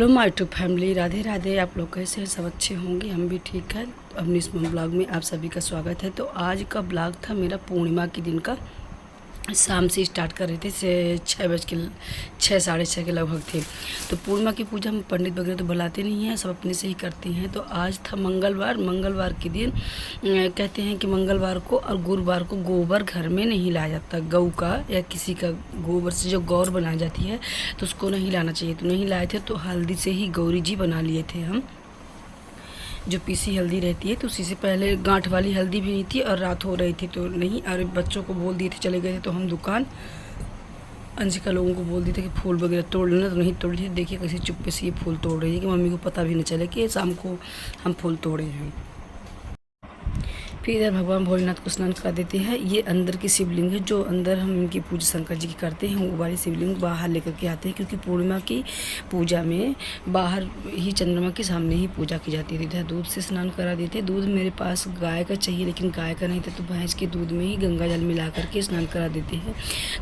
Hello my YouTube family, Radhe Radhe. आप लोग कैसे हैं? सब अच्छे होंगे, हम भी ठीक है। अपने इस ब्लॉग में आप सभी का स्वागत है। तो आज का ब्लॉग था मेरा पूर्णिमा के दिन का। शाम से स्टार्ट कर रहे थे, 6 साढ़े 6 के लगभग थे। तो पूर्णिमा की पूजा में पंडित वगैरह तो बुलाते नहीं हैं, सब अपने से ही करती हैं। तो आज था मंगलवार के दिन कहते हैं कि मंगलवार को और गुरुवार को गोबर घर में नहीं लाया जाता। गऊ का या किसी का गोबर से जो गौर बनाई जाती है तो उसको नहीं लाना चाहिए। तो नहीं लाए थे, तो हल्दी से ही गौरी जी बना लिए थे हम। जो पीसी हल्दी रहती है, तो उसी से पहले गांठ वाली हल्दी भी नहीं थी और रात हो रही थी तो नहीं। और बच्चों को बोल दिए थे, चले गए थे तो हम दुकान अंशिका लोगों को बोल दिए थे कि फूल वगैरह तोड़ लेना, तो नहीं तोड़ लिए। देखिए कैसे चुप्पे से ये फूल तोड़ रही है कि मम्मी को पता भी नहीं चले कि शाम को हम फूल तोड़े हैं। फिर इधर भगवान भोलेनाथ को स्नान करा देते हैं। ये अंदर की शिवलिंग है, जो अंदर हम इनकी पूजा शंकर जी की करते हैं, वो वाली शिवलिंग बाहर लेकर के आते हैं, क्योंकि पूर्णिमा की पूजा में बाहर ही चंद्रमा के सामने ही पूजा की जाती है। इधर दूध से स्नान करा देते हैं। दूध मेरे पास गाय का चाहिए, लेकिन गाय का नहीं था, तो भैंस के दूध में ही गंगा जल मिला करके स्नान करा देते हैं।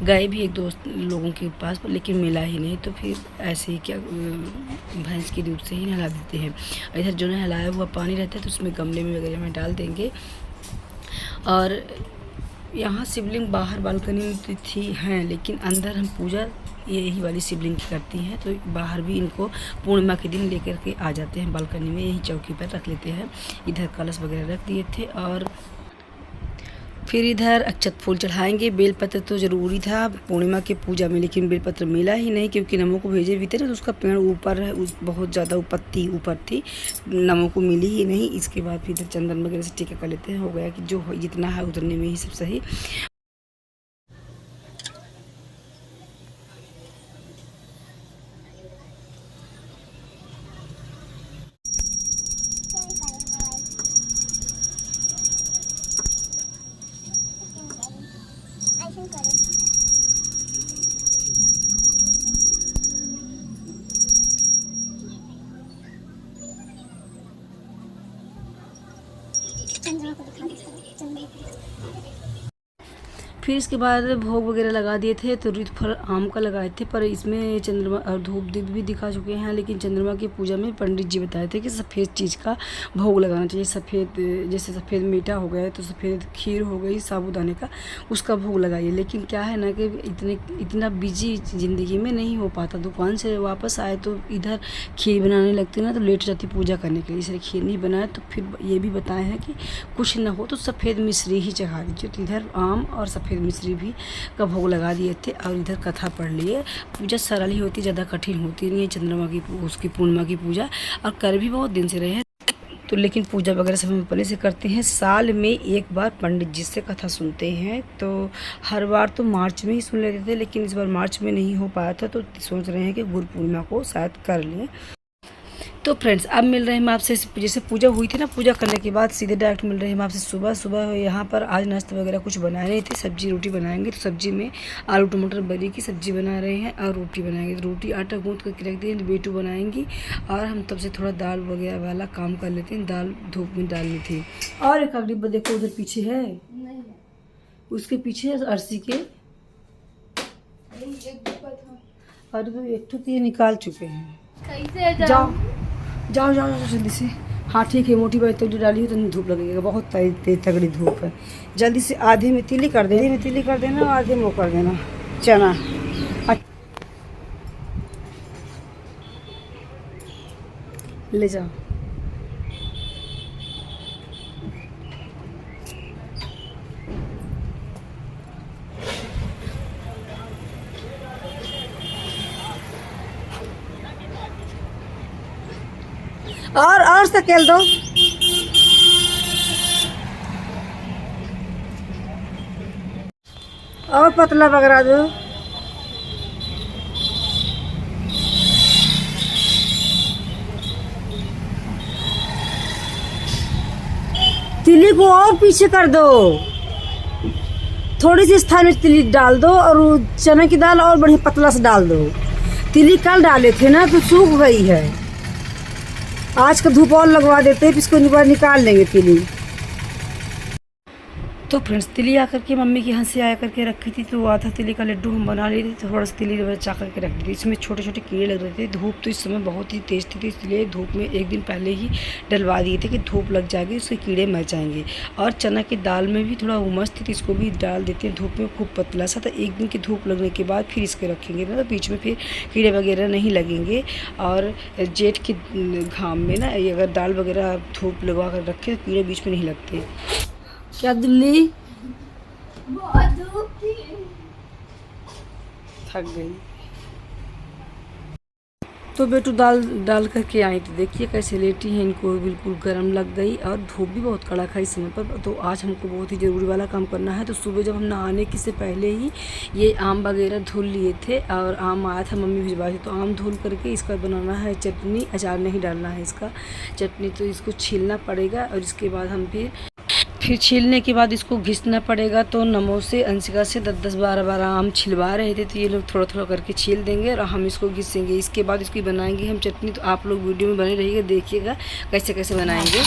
गाय भी एक दो लोगों के पास, लेकिन मिला ही नहीं, तो फिर ऐसे ही क्या भैंस के दूध से ही नहला देते हैं। इधर जो नहलाया हुआ पानी रहता है तो उसमें गमले में वगैरह में डाल देंगे। और यहाँ शिवलिंग बाहर बालकनी में थी हैं, लेकिन अंदर हम पूजा यही वाली शिवलिंग की करती हैं। तो बाहर भी इनको पूर्णिमा के दिन लेकर के आ जाते हैं, बालकनी में यही चौकी पर रख लेते हैं। इधर कलश वगैरह रख दिए थे। और फिर इधर अक्षत फूल चढ़ाएंगे। बेलपत्र तो ज़रूरी था पूर्णिमा की पूजा में, लेकिन बेलपत्र मिला ही नहीं, क्योंकि नमो को भेजे भी थे ना, तो उसका पेड़ ऊपर है, बहुत ज़्यादा ऊपर थी, नमो को मिली ही नहीं। इसके बाद फिर इधर चंदन वगैरह से टीका कर लेते हैं। हो गया कि जो जितना है उतरने में ही सब सही। फिर इसके बाद भोग वगैरह लगा दिए थे। तो ऋतु फल आम का लगाए थे, पर इसमें चंद्रमा और धूप दीप भी दिखा चुके हैं। लेकिन चंद्रमा की पूजा में पंडित जी बताए थे कि सफ़ेद चीज़ का भोग लगाना चाहिए। सफ़ेद, जैसे सफ़ेद मीठा हो गया तो सफ़ेद खीर हो गई साबूदाने का, उसका भोग लगाइए। लेकिन क्या है ना कि इतना बिजी ज़िंदगी में नहीं हो पाता। दुकान से वापस आए तो इधर खीर बनाने लगती ना, तो लेट जाती पूजा करने के लिए, इसलिए खीर नहीं बनाया। तो फिर ये भी बताए हैं कि कुछ ना हो तो सफ़ेद मिश्री ही चढ़ा दीजिए। तो इधर आम और सफ़ेद मिश्री भी का भोग लगा दिए थे। और इधर कथा पढ़ लिए। पूजा सरल ही होती, ज़्यादा कठिन होती नहीं है चंद्रमा की उसकी पूर्णिमा की पूजा, और कर भी बहुत दिन से रहे हैं। तो लेकिन पूजा वगैरह सब हम पहले से करते हैं। साल में एक बार पंडित जी से कथा सुनते हैं। तो हर बार तो मार्च में ही सुन लेते थे, लेकिन इस बार मार्च में नहीं हो पाया था, तो सोच रहे हैं कि गुरु पूर्णिमा को शायद कर लें। तो फ्रेंड्स, अब मिल रहे हैं हम आपसे, जैसे पूजा हुई थी ना, पूजा करने के बाद सीधे डायरेक्ट मिल रहे हैं हम आपसे सुबह। यहाँ पर आज नाश्ता वगैरह कुछ बनाए नहीं थे, सब्जी रोटी बनाएंगे। तो सब्जी में आलू टमाटर बरी की सब्जी बना रहे हैं और रोटी बनाएंगे। तो रोटी आटा गूँथ करके रख दिए, बेटू बनाएंगी। और हम तब से थोड़ा दाल वगैरह वाला काम कर लेते हैं। दाल धूप में डालनी थी। और एक डिब्बा देखो उधर पीछे है, उसके पीछे अर्सी के, और एक तो ये निकाल चुके हैं। जाओ जाओ जाओ जाओ जल्दी से। हाँ ठीक है, मोटी बाई तो डाली हो तो धूप लगेगा, बहुत तेज तगड़ी धूप है। जल्दी से आधे में तीली कर देना, और आधे में वो कर देना चना। ले जाओ। और सकेल दो। और पतला वगैरह दो। तिली को और पीछे कर दो, थोड़ी सी स्थान में तिली डाल दो, और चना की दाल और बढ़िया पतला से डाल दो। तिली कल डाले थे ना, तो सूख गई है। आज का धूप और लगवा देते हैं, इसको निकाल लेंगे तिली। तो फ्रेंड्स तिली आकर के मम्मी के यहाँ से आया करके रखी थी, तो आधा तिली का लड्डू हम बना लिए थे, तो थोड़ा सा तिली बचा करके रख दी थी। इसमें छोटे छोटे कीड़े लग रहे थे। धूप तो इस समय बहुत ही तेज़ थी, इसलिए धूप में एक दिन पहले ही डलवा दिए थे कि धूप लग जाएगी उसके कीड़े मर जाएंगे। और चना की दाल में भी थोड़ा उमस थी, तो इसको भी डाल देते हैं धूप में, खूब पतला सा। तो एक दिन की धूप लगने के बाद फिर इसके रखेंगे ना, तो बीच में फिर कीड़े वगैरह नहीं लगेंगे। और जेठ के घाम में ना अगर दाल वगैरह धूप लगवा कर रखें तो कीड़े बीच में नहीं लगते। क्या दिल्ली बहुत धूप थी, थक गई। तो बेटू दाल डाल करके आई तो देखिए कैसे लेटी हैं, इनको बिल्कुल गर्म लग गई और धूप भी बहुत कड़क है इस समय पर। तो आज हमको बहुत ही ज़रूरी वाला काम करना है। तो सुबह जब हम नहाने के से पहले ही ये आम वगैरह धुल लिए थे, और आम आया था मम्मी भिजवाई थी, तो आम धुल करके इसका बनाना है चटनी। अचार नहीं डालना है इसका, चटनी। तो इसको छीलना पड़ेगा और इसके बाद हम फिर छीलने के बाद इसको घिसना पड़ेगा। तो नमो से अंशिका से 10-12 आम छिलवा रहे थे, तो ये लोग थोड़ा थोड़ा करके छील देंगे और हम इसको घिसेंगे। इसके बाद इसकी बनाएंगे हम चटनी। तो आप लोग वीडियो में बने रहिएगा, देखिएगा कैसे कैसे बनाएंगे।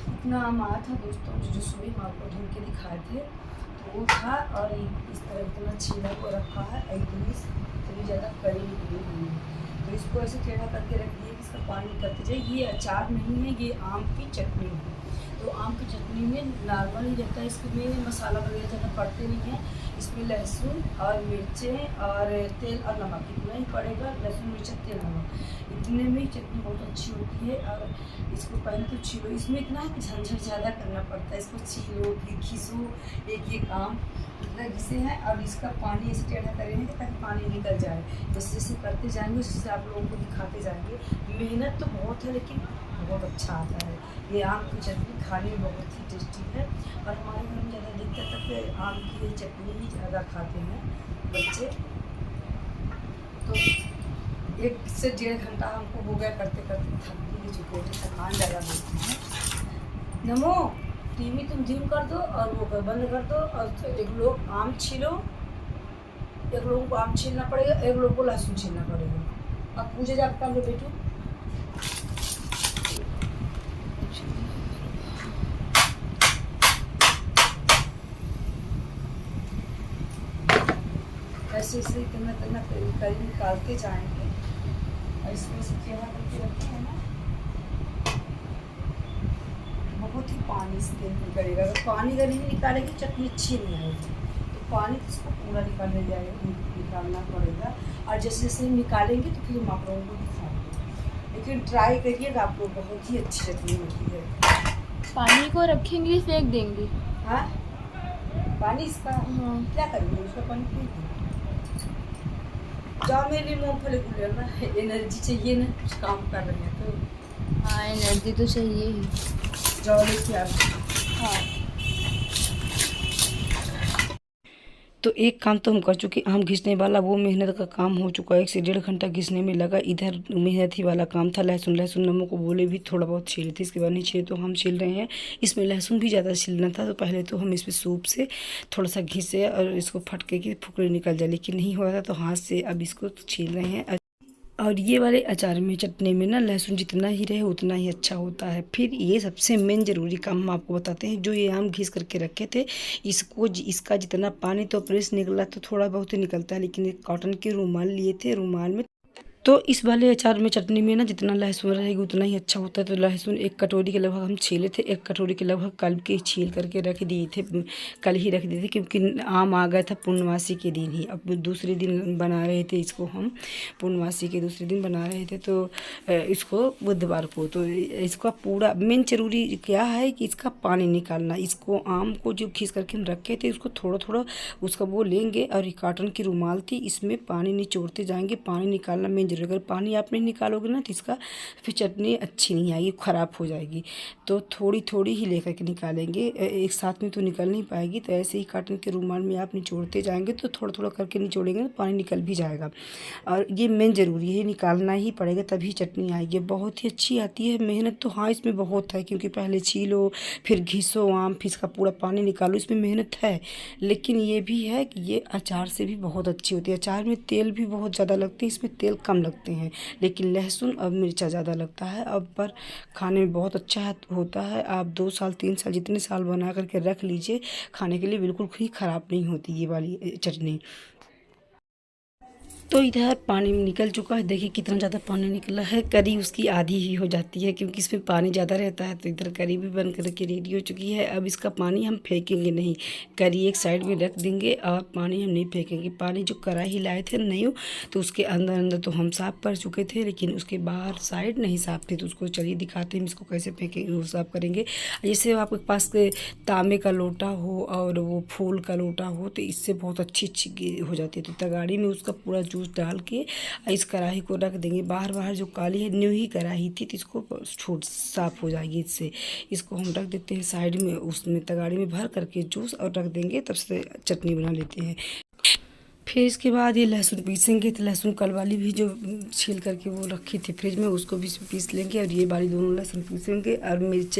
इतना आम आया था दोस्तों, जो सुबह हम आपको धुल के दिखाए थे, तो वो था। और इस तरह इतना छीला को रखा है, इतनी ज़्यादा कड़ी निकली हुई है। तो इसको ऐसे टेढ़ा करके रख दिए कि इसका पानी निकलते जाए। ये अचार नहीं है, ये आम की चटनी है। तो आम की चटनी में नॉर्मल ही रहता है, इसमें मसाला वगैरह ज़्यादा पड़ते नहीं हैं। इसमें लहसुन और मिर्चें और तेल और नमक इतना ही पड़ेगा। लहसुन मिर्च तेल नमक, इतने में ही चटनी बहुत अच्छी होती है। और इसको पहले तो छीलो, इसमें इतना झंझट ज़्यादा करना पड़ता है। इसको छीलो फिर घिसो, एक ये काम इतना घिसे हैं। और इसका पानी ऐसे टेढ़ा करेंगे ताकि पानी निकल जाए। जैसे जैसे करते जाएंगे उससे आप लोगों को दिखाते जाएंगे। मेहनत तो बहुत है लेकिन बहुत अच्छा आता है। ये आम की चटनी खाने में बहुत ही टेस्टी है। और हमारे घर में ज़्यादा दिक्कत है कि आम की चटनी ही ज़्यादा खाते हैं बच्चे। तो 1 से 1.5 घंटा हमको हो गया करते करते, थक भी चुके थे, थकान ज़्यादा होती है। नमो टीवी तुम धीम कर दो और वो बंद कर दो। और एक लोग आम छीलो, एक लोगों को आम छीलना पड़ेगा, एक लोगों को लहसुन छीलना पड़ेगा। अब पूजा जाकर कर लो बेटू। ऐसे ऐसे इतना इतना करीब निकालते जाएंगे। और इसमें से टेढ़ा करके रखते हैं ना, बहुत ही पानी से तेल निकलेगा। अगर पानी अगर नहीं निकालेंगे चटनी अच्छी नहीं आएगी। तो पानी इसको पूरा निकालना पड़ेगा। और जैसे जैसे निकालेंगे तो फिर हम आप लोगों को दिखाएंगे। लेकिन ट्राई करिएगा आप लोग, बहुत ही अच्छी चटनी होती है। पानी को रखेंगे फेंक देंगे। हाँ पानी इसका क्या करेंगे, उसका पानी फेंक देंगे। जाओ मेरे लिए मूँगफली को लेना, एनर्जी चाहिए ना, कुछ काम कर रहे हैं तो। हाँ एनर्जी तो चाहिए ही। जाओ लेके आ। हाँ तो एक काम तो हम कर चुके, आम घिसने वाला वो मेहनत का काम हो चुका है। 1 से 1.5 घंटा घिसने में लगा। इधर मेहनत ही वाला काम था। लहसुन नमक को बोले भी थोड़ा बहुत छीले थे, इसके बाद नहीं छीले तो हम छील रहे हैं। इसमें लहसुन भी ज़्यादा छीलना था, तो पहले तो हम इसमें सूप से थोड़ा सा घिसे और इसको फटके की फुकरे निकल जाए, लेकिन नहीं हो रहा था तो हाथ से अब इसको छील रहे हैं। और ये वाले अचार में चटनी में ना लहसुन जितना ही रहे उतना ही अच्छा होता है। फिर ये सबसे मेन ज़रूरी काम हम आपको बताते हैं। जो ये आम घिस करके रखे थे, इसका जितना पानी तो प्रेस निकला तो थोड़ा बहुत ही निकलता है, लेकिन एक कॉटन के रुमाल लिए थे, रुमाल में तो इस वाले अचार में चटनी में ना जितना लहसुन रहेगी उतना ही अच्छा होता है। तो लहसुन 1 कटोरी के लगभग हम छीले थे। 1 कटोरी के लगभग कल के छील करके रख दिए थे, कल ही रख दिए थे, क्योंकि आम आ गया था पूर्णमासी के दिन ही। अब दूसरे दिन बना रहे थे इसको हम, पूर्णमासी के दूसरे दिन बना रहे थे, तो इसको बुधवार को। तो इसका पूरा मेन जरूरी क्या है कि इसका पानी निकालना। इसको आम को जो खींच करके हम रखे थे उसको थोड़ा थोड़ा उसका वो लेंगे और कॉटन की रुमाल थी, इसमें पानी निचोड़ते जाएंगे। पानी निकालना मेन। अगर पानी आप नहीं निकालोगे ना तो इसका फिर चटनी अच्छी नहीं आएगी, ख़राब हो जाएगी। तो थोड़ी थोड़ी ही लेकर के निकालेंगे, एक साथ में तो निकल नहीं पाएगी। तो ऐसे ही कॉटन के रुमाल में आप निचोड़ते जाएंगे, तो थोड़ा थोड़ा करके निचोड़ेंगे तो पानी निकल भी जाएगा। और ये मेन ज़रूरी है, निकालना ही पड़ेगा तभी चटनी आएगी। बहुत ही अच्छी आती है। मेहनत तो हाँ इसमें बहुत है, क्योंकि पहले छीलो फिर घिसो आम, फिर इसका पूरा पानी निकालो, इसमें मेहनत है। लेकिन ये भी है कि ये अचार से भी बहुत अच्छी होती है। अचार में तेल भी बहुत ज़्यादा लगती है, इसमें तेल कम लगते हैं, लेकिन लहसुन और मिर्चा ज़्यादा लगता है। अब पर खाने में बहुत अच्छा होता है। आप 2 साल 3 साल जितने साल बना करके रख लीजिए, खाने के लिए बिल्कुल ही ख़राब नहीं होती ये वाली चटनी। तो इधर पानी निकल चुका है, देखिए कितना ज़्यादा पानी निकला है। करी उसकी आधी ही हो जाती है क्योंकि इसमें पानी ज़्यादा रहता है। तो इधर करी भी बन करके रेडी हो चुकी है। अब इसका पानी हम फेंकेंगे नहीं, करी एक साइड में रख देंगे और पानी हम नहीं फेंकेंगे। पानी जो कढ़ाई लाए थे नहीं तो उसके अंदर अंदर तो हम साफ़ कर चुके थे, लेकिन उसके बाहर साइड नहीं साफ़ थे। तो उसको चलिए दिखाते हैं इसको कैसे फेंकेंगे, वो साफ़ करेंगे। जैसे आपके पास तांबे का लोटा हो और वो फूल का लोटा हो तो इससे बहुत अच्छी हो जाती है। तो तगाड़ी में उसका पूरा जूस डाल के इस कढ़ाई को रख देंगे। बाहर बाहर जो काली है, न्यू ही कढ़ाई थी तो इसको छूट साफ़ हो जाएगी इससे। इसको हम रख देते हैं साइड में, उसमें तगाड़ी में भर करके जूस और रख देंगे, तब से चटनी बना लेते हैं। फिर इसके बाद ये लहसुन पीसेंगे। तो लहसुन कल वाली भी जो छील करके वो रखी थी फ्रिज में, उसको भी पीस लेंगे और ये वाली दोनों लहसुन पीसेंगे। और मिर्च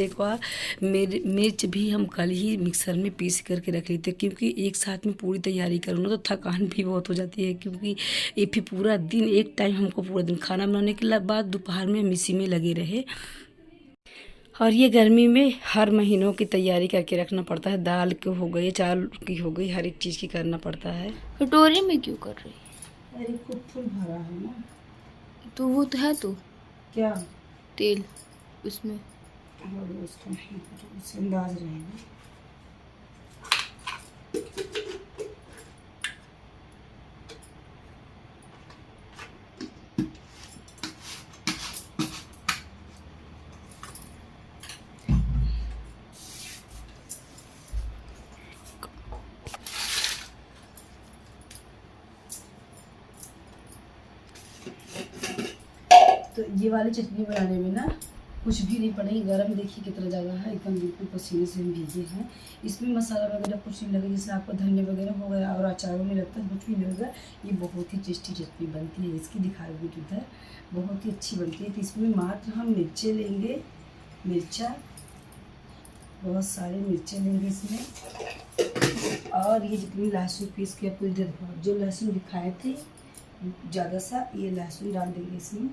भी हम कल ही मिक्सर में पीस करके रख लेते हैं, क्योंकि एक साथ में पूरी तैयारी करूँ ना तो थकान भी बहुत हो जाती है। क्योंकि ये फिर पूरा दिन एक टाइम हमको पूरा दिन खाना बनाने के बाद दोपहर में हम इसी में लगे रहे। और ये गर्मी में हर महीनों की तैयारी करके रखना पड़ता है। दाल की हो गई, चावल की हो गई, हर एक चीज़ की करना पड़ता है। कटोरी में क्यों कर रही? अरे खूब फुल भरा है ना, तो वो तो है तो क्या तेल उसमें। और उसका नहीं पता, उससे अंदाज रहेगा। तो ये वाली चटनी बनाने में ना कुछ भी नहीं पड़ेगी। गरम देखिए कितना ज़्यादा है, एकदम बिल्कुल पसीने से हम भीगे हैं। इसमें मसाला वगैरह कुछ नहीं लगेगा, जैसे आपको धनिया वगैरह हो गया और अचारों में लगता है, कुछ भी नहीं लगेगा। ये बहुत ही टेस्टी चटनी बनती है, इसकी दिखा रही इधर बहुत ही अच्छी बनती है। तो इसमें मात्र हम मिर्चे लेंगे, मिर्चा बहुत सारे मिर्चे लेंगे इसमें। और ये जितनी लहसुन पीस के आपको इधर जो लहसुन दिखाए थे ज़्यादा सा, ये लहसुन डाल देंगे इसमें।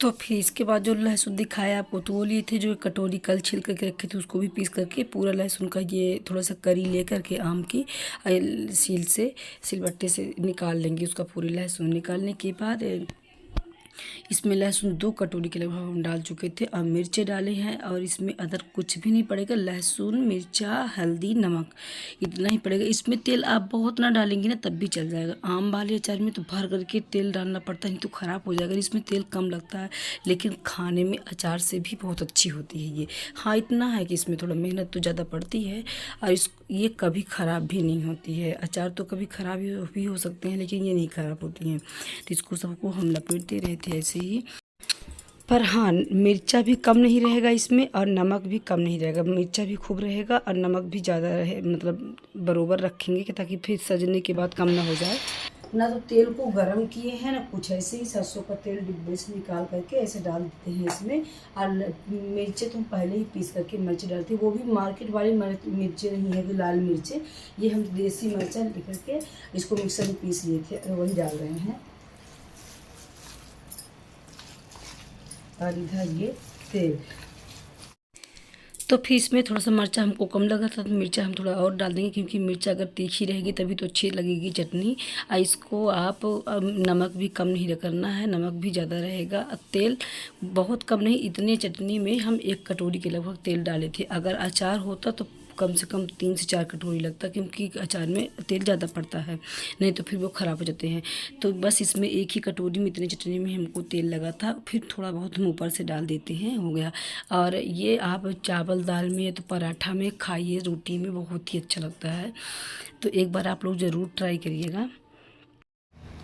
तो फिर इसके बाद जो लहसुन दिखाया आपको तो वो लिए थे, जो कटोरी कल छिल करके रखे थे उसको भी पीस करके पूरा लहसुन का ये थोड़ा सा करी ले करके आम की सिलबट्टे से निकाल लेंगे उसका पूरी लहसुन। निकालने के बाद इसमें लहसुन 2 कटोरी के लगभग हम डाल चुके थे और मिर्चे डाले हैं। और इसमें अदर कुछ भी नहीं पड़ेगा, लहसुन मिर्चा हल्दी नमक इतना ही पड़ेगा। इसमें तेल आप बहुत ना डालेंगे ना तब भी चल जाएगा। आम वाले अचार में तो भर करके तेल डालना पड़ता है, नहीं तो ख़राब हो जाएगा। इसमें तेल कम लगता है, लेकिन खाने में अचार से भी बहुत अच्छी होती है ये। हाँ इतना है कि इसमें थोड़ा मेहनत तो ज़्यादा पड़ती है और ये कभी ख़राब भी नहीं होती है। अचार तो कभी ख़राब भी हो सकते हैं, लेकिन ये नहीं ख़राब होती हैं। तो इसको सबको हम लपेटते रहते हैं ऐसे ही। पर हाँ मिर्चा भी कम नहीं रहेगा इसमें और नमक भी कम नहीं रहेगा। मिर्चा भी खूब रहेगा और नमक भी ज़्यादा रहे, मतलब बरोबर रखेंगे कि ताकि फिर सजने के बाद कम ना हो जाए ना। तो तेल को गरम किए हैं ना, कुछ ऐसे ही सरसों का तेल डिब्बे से निकाल करके ऐसे डाल देते हैं इसमें। और मिर्चे तो हम पहले ही पीस करके मिर्च डालते हैं, वो भी मार्केट वाली मिर्चे नहीं है कि लाल मिर्चे, ये हम देसी मिर्चा लेकर के इसको मिक्सर में पीस लिए थे वही डाल रहे हैं। और इधर ये तेल। तो फिर इसमें थोड़ा सा मिर्चा हमको कम लगा था तो मिर्चा हम थोड़ा और डाल देंगे, क्योंकि मिर्चा अगर तीखी रहेगी तभी तो अच्छी लगेगी चटनी। और इसको आप नमक भी कम नहीं करना है, नमक भी ज़्यादा रहेगा। तेल बहुत कम नहीं, इतने चटनी में हम 1 कटोरी के लगभग तेल डाले थे। अगर अचार होता तो कम से कम 3 से 4 कटोरी लगता, क्योंकि अचार में तेल ज़्यादा पड़ता है, नहीं तो फिर वो ख़राब हो जाते हैं। तो बस इसमें 1 ही कटोरी में इतनी चटनी में हमको तेल लगा था, फिर थोड़ा बहुत हम ऊपर से डाल देते हैं, हो गया। और ये आप चावल दाल में तो पराठा में खाइए, रोटी में बहुत ही अच्छा लगता है। तो एक बार आप लोग ज़रूर ट्राई करिएगा।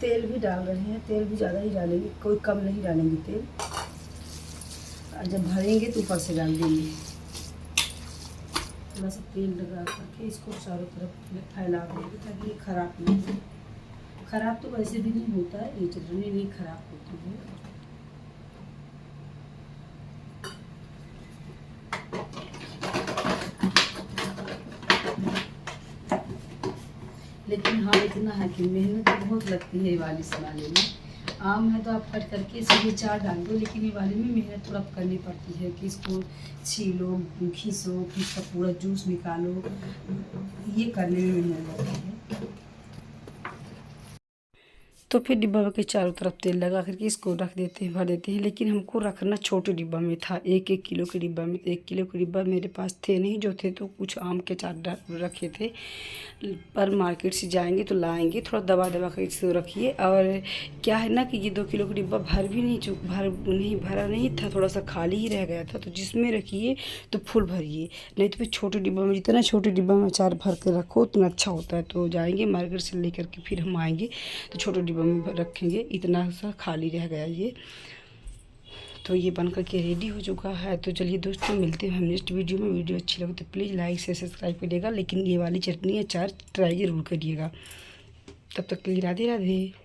तेल भी डाल रहे हैं, तेल भी ज़्यादा ही डालेंगे, कोई कम नहीं डालेंगे तेल। जब भरेंगे तो ऊपर से डाल देंगे। थोड़ा सा तेल लगा करके इसको चारों तरफ फैला देंगे ताकि ये ख़राब नहीं हो। ख़राब तो वैसे भी नहीं होता है, ये चटनी नहीं ख़राब होती है। लेकिन हाँ इतना है कि मेहनत तो बहुत लगती है ये वाली बनाने में। आम है तो आप कट करके सीधे चार डाल दो, लेकिन ये वाले में मेहनत थोड़ा करनी पड़ती है कि इसको छीलो, घिसो, फिर इसका पूरा जूस निकालो, ये करने में मेहनत लगती है। तो फिर डिब्बा के चारों तरफ तेल लगा करके इसको रख देते हैं, भर देते हैं। लेकिन हमको रखना छोटे डिब्बा में था, 1-1 किलो के डिब्बा में। तो 1 किलो के डिब्बा मेरे पास थे नहीं, जो थे तो कुछ आम के चार रखे थे। पर मार्केट से जाएंगे तो लाएंगे, थोड़ा दबा दबा कर इसको रखिए। और क्या है ना कि ये 2 किलो का डिब्बा भरा नहीं था, थोड़ा सा खाली ही रह गया था। तो जिसमें रखिए तो फुल भरिए, नहीं तो फिर छोटे डिब्बा में, जितना छोटे डिब्बा में अचार भर के रखो उतना अच्छा होता है। तो जाएंगे मार्केट से लेकर के फिर हम आएंगे तो छोटे डिब्बा में रखेंगे। इतना सा खाली रह गया ये। तो ये बन करके रेडी हो चुका है। तो चलिए दोस्तों, मिलते हैं हम नेक्स्ट वीडियो में। वीडियो अच्छी लगे तो प्लीज़ लाइक से सब्सक्राइब करिएगा, लेकिन ये वाली चटनी अचार ट्राई ज़रूर करिएगा। तब तक के लिए राधे राधे।